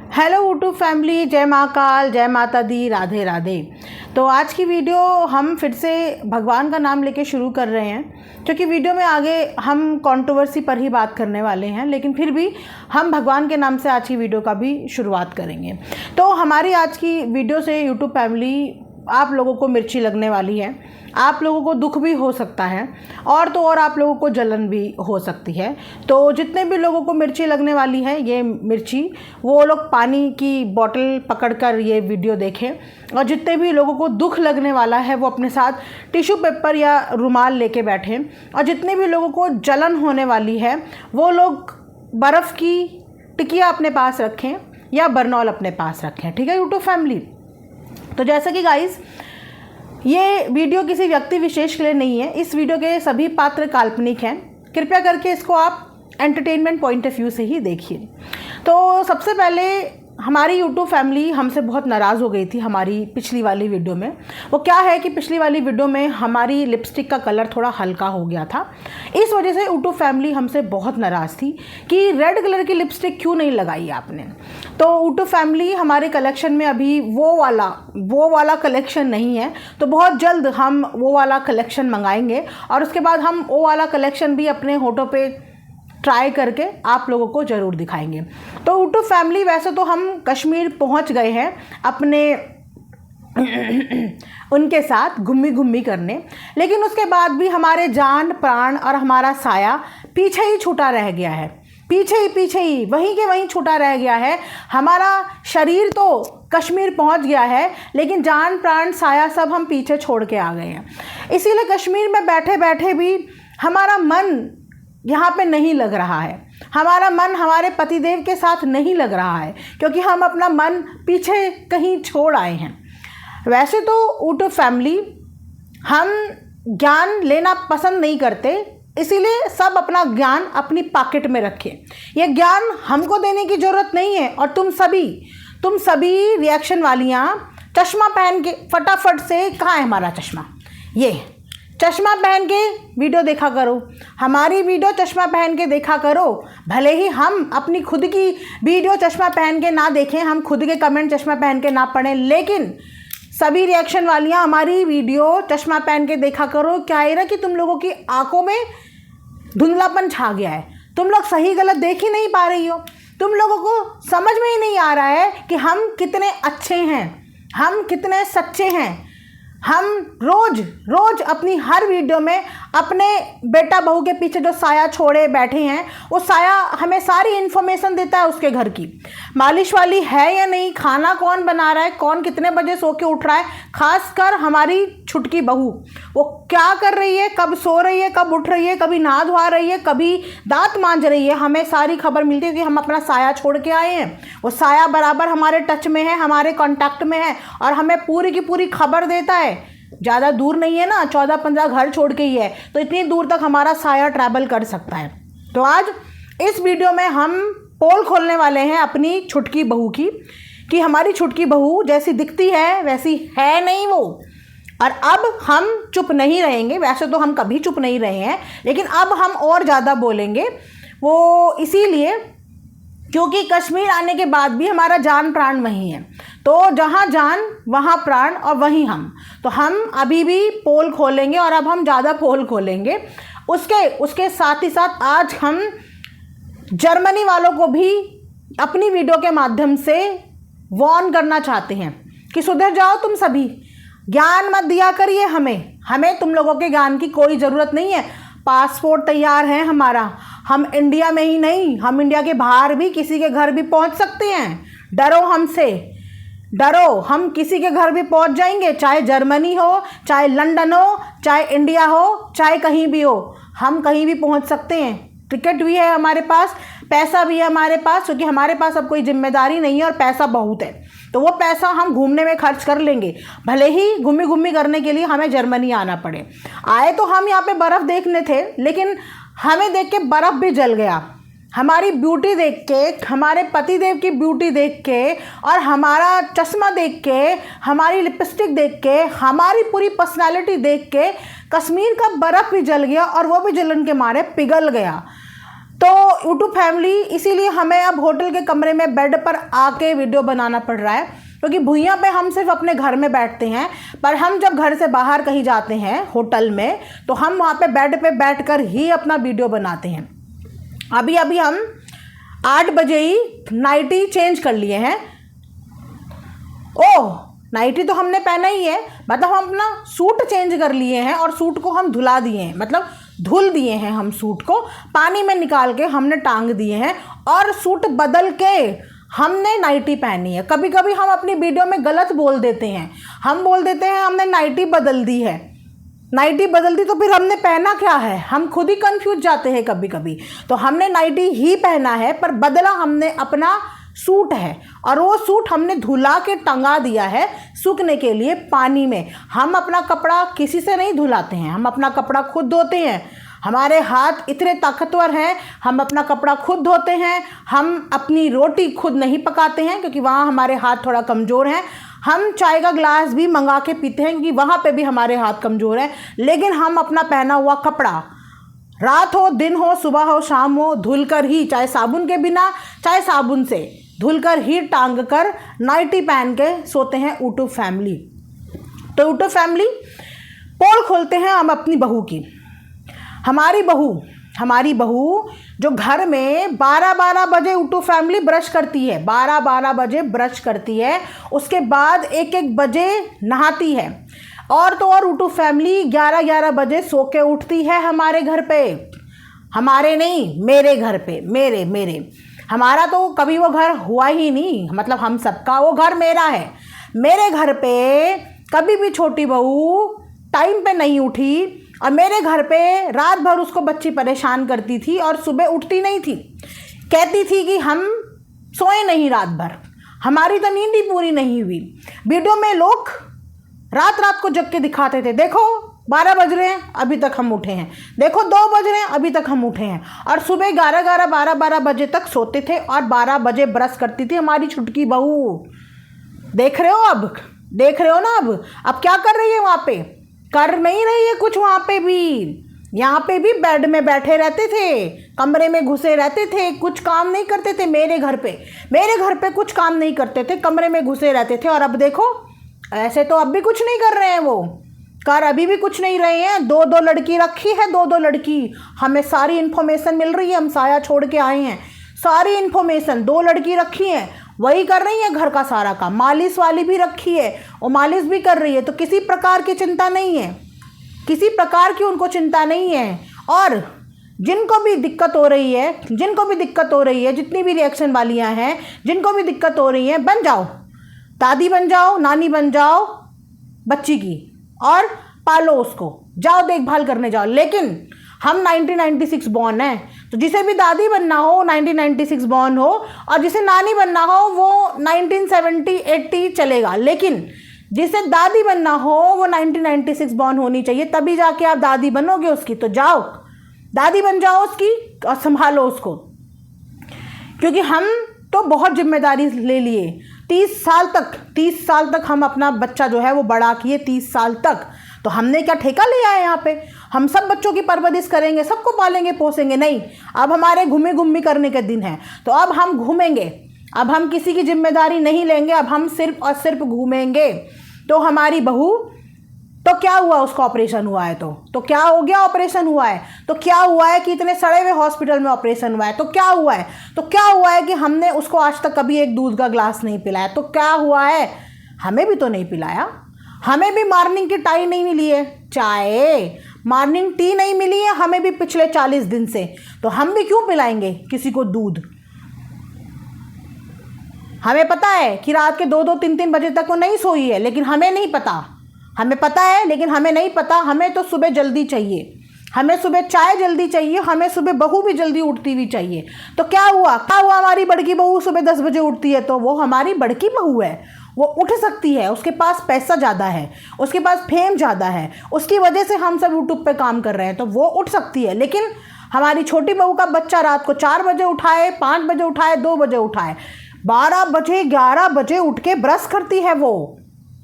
Hello YouTube family, जय महाकाल, जय माता दी, राधे राधे। तो आज की वीडियो हम फिर से भगवान का नाम लेके शुरू कर रहे हैं, क्योंकि वीडियो में आगे हम कंट्रोवर्सी पर ही बात करने वाले हैं, लेकिन फिर भी हम भगवान के नाम से आज की वीडियो का भी शुरुआत करेंगे। तो हमारी आज की वीडियो से यूट्यूब फैमिली आप लोगों को मिर्ची लगने वाली है, आप लोगों को दुख भी हो सकता है और तो और आप लोगों को जलन भी हो सकती है। तो जितने भी लोगों को मिर्ची लगने वाली है, ये मिर्ची वो लोग पानी की बोतल पकड़कर ये वीडियो देखें, और जितने भी लोगों को दुख लगने वाला है वो अपने साथ टिश्यू पेपर या रुमाल लेके बैठें, और जितने भी लोगों को जलन होने वाली है वो लोग बर्फ़ की टिकिया अपने पास रखें या बर्नॉल अपने पास रखें। ठीक है यूट्यूब फैमिली। तो जैसा कि गाइस, ये वीडियो किसी व्यक्ति विशेष के लिए नहीं है, इस वीडियो के सभी पात्र काल्पनिक हैं। कृपया करके इसको आप एंटरटेनमेंट पॉइंट ऑफ व्यू से ही देखिए। तो सबसे पहले हमारी यूट्यूब फैमिली हमसे बहुत नाराज़ हो गई थी हमारी पिछली वाली वीडियो में। वो क्या है कि पिछली वाली वीडियो में हमारी लिपस्टिक का कलर थोड़ा हल्का हो गया था, इस वजह से यूट्यूब फैमिली हमसे बहुत नाराज़ थी कि रेड कलर की लिपस्टिक क्यों नहीं लगाई आपने। तो यूट्यूब फैमिली, हमारे कलेक्शन में अभी वो वाला कलेक्शन नहीं है, तो बहुत जल्द हम वो वाला कलेक्शन मंगाएंगे और उसके बाद हम वो वाला कलेक्शन भी अपने होठों पे ट्राई करके आप लोगों को ज़रूर दिखाएंगे। तो यूट्यूब फैमिली, वैसे तो हम कश्मीर पहुंच गए हैं अपने उनके साथ घूमी करने, लेकिन उसके बाद भी हमारे जान प्राण और हमारा साया पीछे ही छूटा रह गया है, पीछे ही वहीं के वहीं छूटा रह गया है। हमारा शरीर तो कश्मीर पहुंच गया है, लेकिन जान प्राण साया सब हम पीछे छोड़ के आ गए हैं। इसीलिए कश्मीर में बैठे बैठे भी हमारा मन यहाँ पे नहीं लग रहा है, हमारा मन हमारे पतिदेव के साथ नहीं लग रहा है, क्योंकि हम अपना मन पीछे कहीं छोड़ आए हैं। वैसे तो यूट्यूब फैमिली, हम ज्ञान लेना पसंद नहीं करते, इसीलिए सब अपना ज्ञान अपनी पॉकेट में रखें। यह ज्ञान हमको देने की ज़रूरत नहीं है। और तुम सभी रिएक्शन वालियाँ चश्मा पहन के फटाफट से, कहाँ है हमारा चश्मा, ये चश्मा पहन के वीडियो देखा करो, हमारी वीडियो चश्मा पहन के देखा करो। भले ही हम अपनी खुद की वीडियो चश्मा पहन के ना देखें, हम खुद के कमेंट चश्मा पहन के ना पढ़ें, लेकिन सभी रिएक्शन वालियाँ हमारी वीडियो चश्मा पहन के देखा करो। क्या है ना कि तुम लोगों की आंखों में धुंधलापन छा गया है, तुम लोग सही गलत देख ही नहीं पा रही हो, तुम लोगों को समझ में ही नहीं आ रहा है कि हम कितने अच्छे हैं, हम कितने सच्चे हैं। हम रोज अपनी हर वीडियो में अपने बेटा बहू के पीछे जो साया छोड़े बैठे हैं, वो साया हमें सारी इन्फॉर्मेशन देता है उसके घर की, मालिश वाली है या नहीं, खाना कौन बना रहा है, कौन कितने बजे सो के उठ रहा है, खासकर हमारी छुटकी बहू वो क्या कर रही है, कब सो रही है, कब उठ रही है, कभी नहा धोआ रही है, कभी दांत मांज रही है, हमें सारी खबर मिलती है कि हम अपना साया छोड़ के आए हैं। वो साया बराबर हमारे टच में है, हमारे कॉन्टैक्ट में है और हमें पूरी की पूरी खबर देता है। ज़्यादा दूर नहीं है ना, 14-15 घर छोड़ के ही है, तो इतनी दूर तक हमारा साया ट्रैवल कर सकता है। तो आज इस वीडियो में हम पोल खोलने वाले हैं अपनी छुटकी बहू की, कि हमारी छुटकी बहू जैसी दिखती है वैसी है नहीं वो। और अब हम चुप नहीं रहेंगे, वैसे तो हम कभी चुप नहीं रहे हैं, लेकिन अब हम और ज़्यादा बोलेंगे। वो इसीलिए क्योंकि कश्मीर आने के बाद भी हमारा जान प्राण वहीं है, तो जहाँ जान वहाँ प्राण और वहीं हम। तो हम अभी भी पोल खोलेंगे और अब हम ज़्यादा पोल खोलेंगे। उसके साथ ही साथ आज हम जर्मनी वालों को भी अपनी वीडियो के माध्यम से वार्न करना चाहते हैं कि सुधर जाओ तुम सभी, ज्ञान मत दिया करिए हमें तुम लोगों के ज्ञान की कोई ज़रूरत नहीं है। पासपोर्ट तैयार है हमारा, हम इंडिया में ही नहीं, हम इंडिया के बाहर भी किसी के घर भी पहुंच सकते हैं। डरो हमसे, डरो, हम किसी के घर भी पहुंच जाएंगे, चाहे जर्मनी हो, चाहे लंदन हो, चाहे इंडिया हो, चाहे कहीं भी हो, हम कहीं भी पहुंच सकते हैं। टिकट भी है हमारे पास, पैसा भी है हमारे पास, क्योंकि हमारे पास अब कोई जिम्मेदारी नहीं है और पैसा बहुत है, तो वो पैसा हम घूमने में खर्च कर लेंगे, भले ही घूमी करने के लिए हमें जर्मनी आना पड़े। आए तो हम यहाँ पे बर्फ़ देखने थे, लेकिन हमें देख के बर्फ़ भी जल गया, हमारी ब्यूटी देख के, हमारे पतिदेव की ब्यूटी देख के और हमारा चश्मा देख के, हमारी लिपस्टिक देख के, हमारी पूरी पर्सनालिटी देख के कश्मीर का बर्फ़ भी जल गया और वो भी जलन के मारे पिघल गया। तो यूट्यूब फैमिली इसीलिए हमें अब होटल के कमरे में बेड पर आके वीडियो बनाना पड़ रहा है, क्योंकि भुइयां पे हम सिर्फ अपने घर में बैठते हैं, पर हम जब घर से बाहर कहीं जाते हैं होटल में तो हम वहाँ पे बेड पे बैठकर ही अपना वीडियो बनाते हैं। अभी अभी हम 8 बजे ही नाइटी चेंज कर लिए हैं। ओह, नाइटी तो हमने पहना ही है, मतलब हम अपना सूट चेंज कर लिए हैं और सूट को हम धुला दिए हैं, मतलब धुल दिए हैं। हम सूट को पानी में निकाल के हमने टांग दिए हैं और सूट बदल के हमने नाइटी पहनी है। कभी कभी हम अपनी वीडियो में गलत बोल देते हैं, हम बोल देते हैं हमने नाइटी बदल दी है। नाइटी बदल दी तो फिर हमने पहना क्या है, हम खुद ही कंफ्यूज जाते हैं कभी कभी। तो हमने नाइटी ही पहना है, पर बदला हमने अपना सूट है, और वो सूट हमने धुला के टंगा दिया है सूखने के लिए पानी में। हम अपना कपड़ा किसी से नहीं धुलाते हैं, हम अपना कपड़ा खुद धोते हैं। हमारे हाथ इतने ताकतवर हैं, हम अपना कपड़ा खुद धोते हैं। हम अपनी रोटी खुद नहीं पकाते हैं, क्योंकि वहाँ हमारे हाथ थोड़ा कमज़ोर हैं। हम चाय का ग्लास भी मंगा के पीते हैं, क्योंकि वहाँ पे भी हमारे हाथ कमज़ोर हैं। लेकिन हम अपना पहना हुआ कपड़ा रात हो, दिन हो, सुबह हो, शाम हो, धुल कर ही, चाहे साबुन के बिना चाहे साबुन से, धुलकर ही टांग कर नाइटी पहन के सोते हैं यूट्यूब फैमिली। तो यूट्यूब फैमिली पोल खोलते हैं हम अपनी बहू की। हमारी बहू जो घर में 12-12 बजे यूट्यूब फैमिली ब्रश करती है, 12-12 बजे ब्रश करती है, उसके बाद 1-1 बजे नहाती है, और तो और यूट्यूब फैमिली 11-11 बजे सो के उठती है हमारे घर पे। हमारे नहीं, मेरे घर पे, मेरे हमारा तो कभी वो घर हुआ ही नहीं, मतलब हम सबका वो घर मेरा है। मेरे घर पे कभी भी छोटी बहू टाइम पे नहीं उठी, और मेरे घर पे रात भर उसको बच्ची परेशान करती थी और सुबह उठती नहीं थी, कहती थी कि हम सोए नहीं रात भर, हमारी तो नींद ही पूरी नहीं हुई। वीडियो में लोग रात रात को जग के दिखाते थे, देखो 12 बज रहे हैं अभी तक हम उठे हैं, देखो 2 बज रहे हैं अभी तक हम उठे हैं, और सुबह 11-11, 12-12 बजे तक सोते थे और 12 बजे ब्रश करती थी हमारी छुटकी बहू। देख रहे हो ना अब क्या कर रही है वहाँ पे? कर नहीं रही है कुछ वहाँ पे भी। यहाँ पे भी बेड में बैठे रहते थे, कमरे में घुसे रहते थे, कुछ काम नहीं करते थे। मेरे घर पे कुछ काम नहीं करते थे, कमरे में घुसे रहते थे। और अब देखो, ऐसे तो अब भी कुछ नहीं कर रहे हैं वो, अभी भी कुछ नहीं रहे हैं। 2-2 लड़की रखी है, 2-2 लड़की। हमें सारी इन्फॉर्मेशन मिल रही है, हम साया छोड़ के आए हैं, सारी इन्फॉर्मेशन 2 लड़की रखी हैं, वही कर रही है घर का सारा काम। मालिश वाली भी रखी है, वो मालिश भी कर रही है। तो किसी प्रकार की चिंता नहीं है, किसी प्रकार की उनको चिंता नहीं है। और जिनको भी दिक्कत हो रही है, जितनी भी रिएक्शन वालियाँ हैं, जिनको भी दिक्कत हो रही है, बन जाओ, दादी बन जाओ, नानी बन जाओ बच्ची की, और पालो उसको, जाओ देखभाल करने जाओ। लेकिन हम 1996 बॉर्न है, तो जिसे भी दादी बनना हो 1996 बॉर्न हो, और जिसे नानी बनना हो वो 1970-80 चलेगा। लेकिन जिसे दादी बनना हो वो 1996 बॉर्न होनी चाहिए, तभी जाके आप दादी बनोगे उसकी। तो जाओ दादी बन जाओ उसकी और संभालो उसको, क्योंकि हम तो बहुत जिम्मेदारी ले लिए। 30 साल तक हम अपना बच्चा जो है वो बड़ा किए, 30 साल तक। तो हमने क्या ठेका लिया है यहाँ पे? हम सब बच्चों की परवरिश करेंगे, सबको पालेंगे पोसेंगे? नहीं, अब हमारे घूमी करने के दिन हैं। तो अब हम घूमेंगे, अब हम किसी की जिम्मेदारी नहीं लेंगे, अब हम सिर्फ और सिर्फ घूमेंगे। तो हमारी बहू, तो क्या हुआ, उसका ऑपरेशन हुआ है, तो क्या हो गया, ऑपरेशन हुआ है तो क्या हुआ है कि इतने सड़े हुए हॉस्पिटल में ऑपरेशन हुआ है, तो क्या हुआ है कि हमने उसको आज तक कभी एक दूध का ग्लास नहीं पिलाया। तो क्या हुआ है, हमें भी तो नहीं पिलाया, हमें भी मॉर्निंग की टाई नहीं मिली है, चाय मॉर्निंग टी नहीं मिली है हमें भी पिछले 40 दिन से। तो हम भी क्यों पिलाएंगे किसी को दूध? हमें पता है कि रात के 2-2, 3-3 बजे तक वो नहीं सोई है, लेकिन हमें नहीं पता। हमें पता है लेकिन हमें नहीं पता। हमें तो सुबह जल्दी चाहिए, हमें सुबह चाय जल्दी चाहिए, हमें सुबह बहू भी जल्दी उठती हुई चाहिए। तो क्या हुआ, हमारी बड़की बहू सुबह 10 बजे उठती है, तो वो हमारी बड़की बहू है, वो उठ सकती है, उसके पास पैसा ज़्यादा है, उसके पास फेम ज़्यादा है, उसकी वजह से हम सब यूट्यूब पे काम कर रहे हैं, तो वो उठ सकती है। लेकिन हमारी छोटी बहू का बच्चा रात को 4 बजे उठाए, 5 बजे उठाए, 2 बजे उठाए, 12 बजे 11 बजे उठ के ब्रश करती है वो।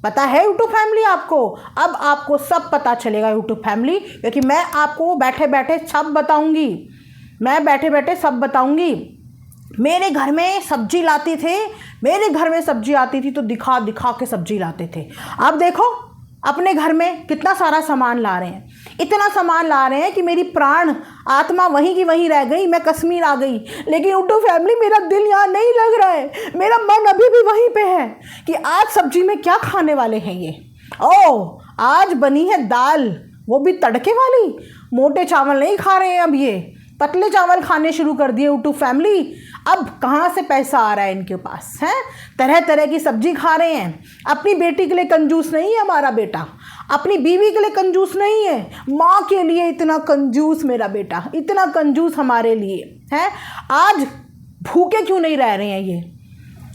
पता है यूट्यूब फैमिली आपको? अब आपको सब पता चलेगा यूट्यूब फैमिली, क्योंकि मैं आपको बैठे बैठे सब बताऊंगी। मैं बैठे बैठे सब बताऊंगी। मेरे घर में सब्जी लाते थे, मेरे घर में सब्जी आती थी तो दिखा दिखा के सब्जी लाते थे। अब देखो अपने घर में कितना सारा सामान ला रहे हैं, इतना सामान ला रहे हैं कि मेरी प्राण आत्मा वहीं की वहीं रह गई, मैं कश्मीर आ गई। लेकिन उटू फैमिली, मेरा दिल यहाँ नहीं लग रहा है, मेरा मन अभी भी वहीं पे है कि आज सब्जी में क्या खाने वाले हैं ये। ओह, आज बनी है दाल, वो भी तड़के वाली। मोटे चावल नहीं खा रहे हैं अब, ये पतले चावल खाने शुरू कर दिए उटू फैमिली। अब कहाँ से पैसा आ रहा है इनके पास, हैं? तरह तरह की सब्जी खा रहे हैं। अपनी बेटी के लिए कंजूस नहीं है हमारा बेटा, अपनी बीवी के लिए कंजूस नहीं है, माँ के लिए इतना कंजूस मेरा बेटा, इतना कंजूस हमारे लिए है। आज भूखे क्यों नहीं रह रहे हैं ये?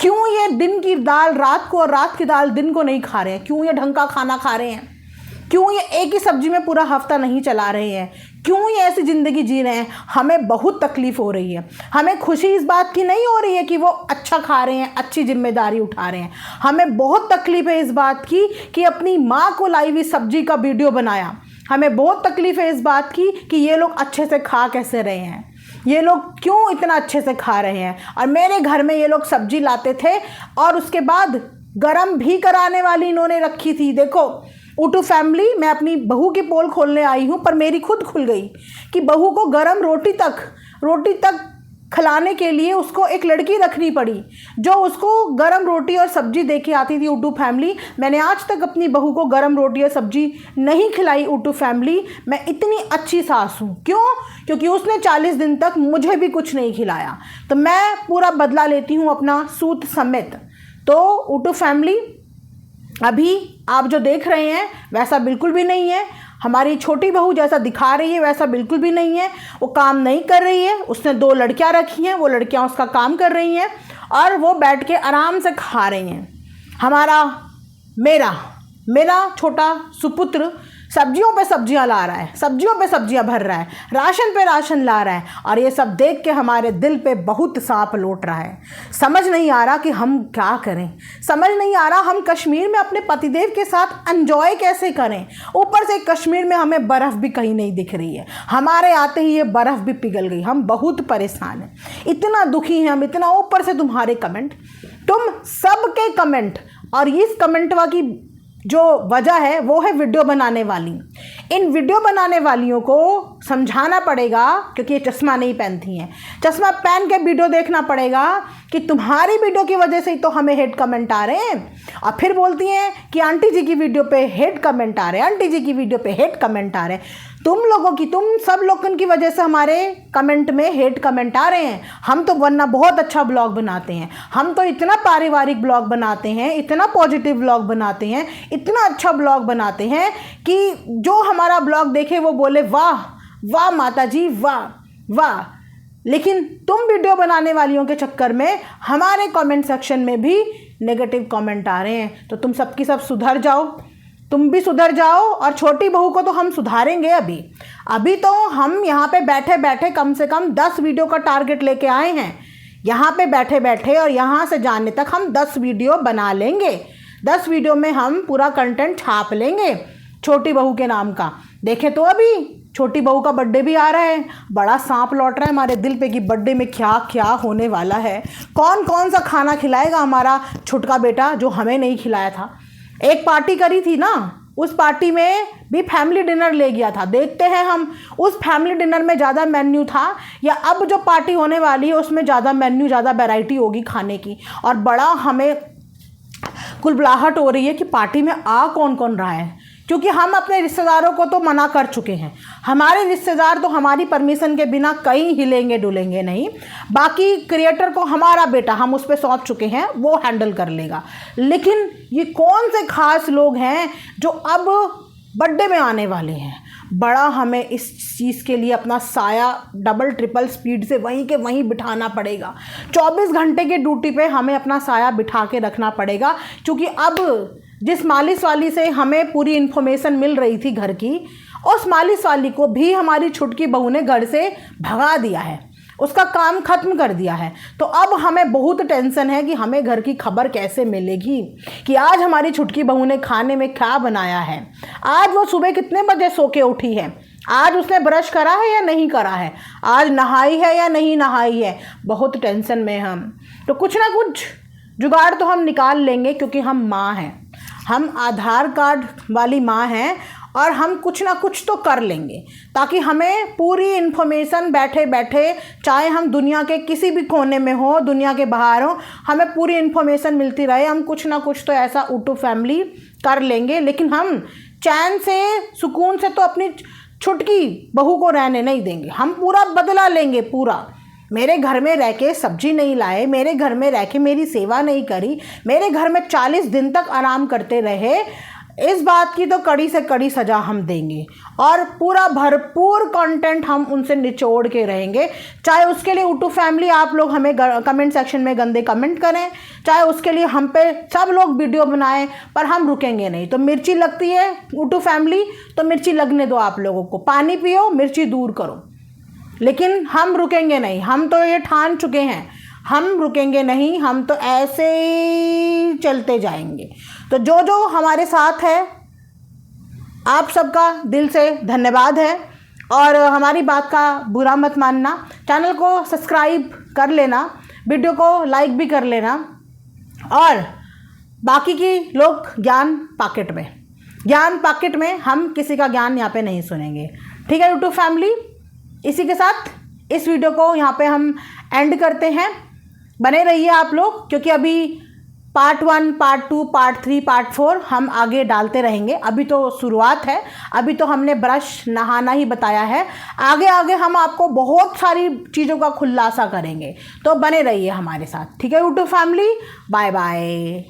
क्यों ये दिन की दाल रात को और रात की दाल दिन को नहीं खा रहे हैं? क्यों ये ढंग का खाना खा रहे हैं? क्यों ये एक ही सब्जी में पूरा हफ्ता नहीं चला रहे हैं? क्यों ये ऐसी ज़िंदगी जी रहे हैं? हमें बहुत तकलीफ़ हो रही है। हमें खुशी इस बात की नहीं हो रही है कि वो अच्छा खा रहे हैं, अच्छी जिम्मेदारी उठा रहे हैं। हमें बहुत तकलीफ़ है इस बात की कि अपनी माँ को लाई हुई सब्जी का वीडियो बनाया। हमें बहुत तकलीफ़ है इस बात की कि ये लोग अच्छे से खा कैसे रहे हैं, ये लोग क्यों इतना अच्छे से खा रहे हैं। और मेरे घर में ये लोग सब्जी लाते थे और उसके बाद गरम भी कराने वाली इन्होंने रखी थी। देखो उटू फैमिली, मैं अपनी बहू की पोल खोलने आई हूँ पर मेरी खुद खुल गई कि बहू को गरम रोटी तक खिलाने के लिए उसको एक लड़की रखनी पड़ी जो उसको गरम रोटी और सब्जी दे के आती थी। उटू फैमिली, मैंने आज तक अपनी बहू को गरम रोटी और सब्जी नहीं खिलाई। उटू फैमिली, मैं इतनी अच्छी सास हूँ। क्यों? क्योंकि उसने 40 दिन तक मुझे भी कुछ नहीं खिलाया, तो मैं पूरा बदला लेती हूँ अपना सूत समेत। तो उटू फैमिली, अभी आप जो देख रहे हैं वैसा बिल्कुल भी नहीं है। हमारी छोटी बहू जैसा दिखा रही है वैसा बिल्कुल भी नहीं है। वो काम नहीं कर रही है, उसने 2 लड़कियां रखी हैं, वो लड़कियां उसका काम कर रही हैं और वो बैठ के आराम से खा रही हैं। मेरा छोटा सुपुत्र सब्जियों पे सब्जियां ला रहा है, सब्जियों पे सब्जियां भर रहा है, राशन पे राशन ला रहा है और ये सब देख के हमारे दिल पे बहुत सांप लौट रहा है। समझ नहीं आ रहा कि हम क्या करें, समझ नहीं आ रहा हम कश्मीर में अपने पतिदेव के साथ एंजॉय कैसे करें। ऊपर से कश्मीर में हमें बर्फ़ भी कहीं नहीं दिख रही है, हमारे आते ही ये बर्फ़ भी पिघल गई। हम बहुत परेशान हैं, इतना दुखी हैं हम, इतना ऊपर से तुम्हारे कमेंट, तुम सबके कमेंट और इस कमेंटवा की जो वजह है वो है वीडियो बनाने वाली। इन वीडियो बनाने वालियों को समझाना पड़ेगा क्योंकि ये चश्मा नहीं पहनती हैं। चश्मा पहन के वीडियो देखना पड़ेगा कि तुम्हारी वीडियो की वजह से ही तो हमें हेट कमेंट आ रहे हैं। और फिर बोलती हैं कि आंटी जी की वीडियो पे हेट कमेंट आ रहे हैं, आंटी जी की वीडियो पे हेट कमेंट आ रहे हैं। तुम सब लोगों की वजह से हमारे कमेंट में हेट कमेंट आ रहे हैं। हम तो वरना बहुत अच्छा ब्लॉग बनाते हैं, हम तो इतना पारिवारिक ब्लॉग बनाते हैं, इतना पॉजिटिव ब्लॉग बनाते हैं, इतना अच्छा ब्लॉग बनाते हैं कि जो हमारा ब्लॉग देखे वो बोले वाह वाह माता जी, वाह वाह। लेकिन तुम वीडियो बनाने वालियों के चक्कर में हमारे कमेंट सेक्शन में भी नेगेटिव कमेंट आ रहे हैं। तो तुम सबकी सब सुधर जाओ, तुम भी सुधर जाओ। और छोटी बहू को तो हम सुधारेंगे। अभी तो हम यहाँ पे बैठे बैठे कम से कम 10 वीडियो का टारगेट लेके आए हैं। यहाँ पे बैठे बैठे और यहाँ से जाने तक हम 10 वीडियो बना लेंगे। 10 वीडियो में हम पूरा कंटेंट छाप लेंगे छोटी बहू के नाम का। देखे तो अभी छोटी बहू का बर्थडे भी आ रहा है, बड़ा सांप लौट रहा है हमारे दिल पे कि बर्थडे में क्या क्या होने वाला है। कौन कौन सा खाना खिलाएगा हमारा छोटका बेटा जो हमें नहीं खिलाया था। एक पार्टी करी थी ना, उस पार्टी में भी फैमिली डिनर ले गया था। देखते हैं हम उस फैमिली डिनर में ज़्यादा मेन्यू था या अब जो पार्टी होने वाली है उसमें ज़्यादा मेन्यू, ज़्यादा वैरायटी होगी खाने की। और बड़ा हमें कुलबुलाहट हो रही है कि पार्टी में आ कौन कौन रहा है, क्योंकि हम अपने रिश्तेदारों को तो मना कर चुके हैं। हमारे रिश्तेदार तो हमारी परमिशन के बिना कहीं हिलेंगे डुलेंगे नहीं। बाकी क्रिएटर को हमारा बेटा हम उस पर सौंप चुके हैं, वो हैंडल कर लेगा। लेकिन ये कौन से खास लोग हैं जो अब बर्थडे में आने वाले हैं। बड़ा हमें इस चीज़ के लिए अपना साया डबल ट्रिपल स्पीड से वहीं के वहीं बिठाना पड़ेगा। 24 घंटे के ड्यूटी पे हमें अपना साया बिठा के रखना पड़ेगा, क्योंकि अब जिस मालिश वाली से हमें पूरी इन्फॉर्मेशन मिल रही थी घर की, उस मालिश वाली को भी हमारी छुटकी बहू ने घर से भगा दिया है, उसका काम ख़त्म कर दिया है। तो अब हमें बहुत टेंशन है कि हमें घर की खबर कैसे मिलेगी कि आज हमारी छुटकी बहू ने खाने में क्या बनाया है, आज वो सुबह कितने बजे सो के उठी है, आज उसने ब्रश करा है या नहीं करा है, आज नहाई है या नहीं नहाई है, बहुत टेंशन में हम। तो कुछ ना कुछ जुगाड़ तो हम निकाल लेंगे, क्योंकि हम माँ हैं, हम आधार कार्ड वाली माँ हैं, और हम कुछ ना कुछ तो कर लेंगे ताकि हमें पूरी इन्फॉर्मेशन बैठे बैठे, चाहे हम दुनिया के किसी भी कोने में हो, दुनिया के बाहर हो, हमें पूरी इन्फॉर्मेशन मिलती रहे। हम कुछ ना कुछ तो ऐसा यूट्यूब फैमिली कर लेंगे, लेकिन हम चैन से सुकून से तो अपनी छुटकी बहू को रहने नहीं देंगे। हम पूरा बदला लेंगे, पूरा। मेरे घर में रह के सब्जी नहीं लाए, मेरे घर में रह के मेरी सेवा नहीं करी, मेरे घर में 40 दिन तक आराम करते रहे, इस बात की तो कड़ी से कड़ी सज़ा हम देंगे, और पूरा भरपूर कंटेंट हम उनसे निचोड़ के रहेंगे। चाहे उसके लिए यूट्यूब फैमिली आप लोग हमें कमेंट सेक्शन में गंदे कमेंट करें, चाहे उसके लिए हम पे सब लोग वीडियो बनाएं, पर हम रुकेंगे नहीं। तो मिर्ची लगती है यूट्यूब फैमिली, तो मिर्ची लगने दो आप लोगों को, पानी पियो, मिर्ची दूर करो, लेकिन हम रुकेंगे नहीं। हम तो ये ठान चुके हैं, हम रुकेंगे नहीं, हम तो ऐसे ही चलते जाएंगे। तो जो जो हमारे साथ है, आप सबका दिल से धन्यवाद है, और हमारी बात का बुरा मत मानना। चैनल को सब्सक्राइब कर लेना, वीडियो को लाइक भी कर लेना, और बाकी की लोग ज्ञान पॉकेट में हम किसी का ज्ञान यहाँ पे नहीं सुनेंगे, ठीक है यूट्यूब फैमिली। इसी के साथ इस वीडियो को यहाँ पे हम एंड करते हैं। बने रहिए आप लोग, क्योंकि अभी पार्ट 1, पार्ट 2, पार्ट 3, पार्ट 4 हम आगे डालते रहेंगे। अभी तो शुरुआत है, अभी तो हमने ब्रश नहाना ही बताया है। आगे आगे हम आपको बहुत सारी चीज़ों का खुलासा करेंगे, तो बने रहिए हमारे साथ, ठीक है यूट्यूब फैमिली। Bye bye.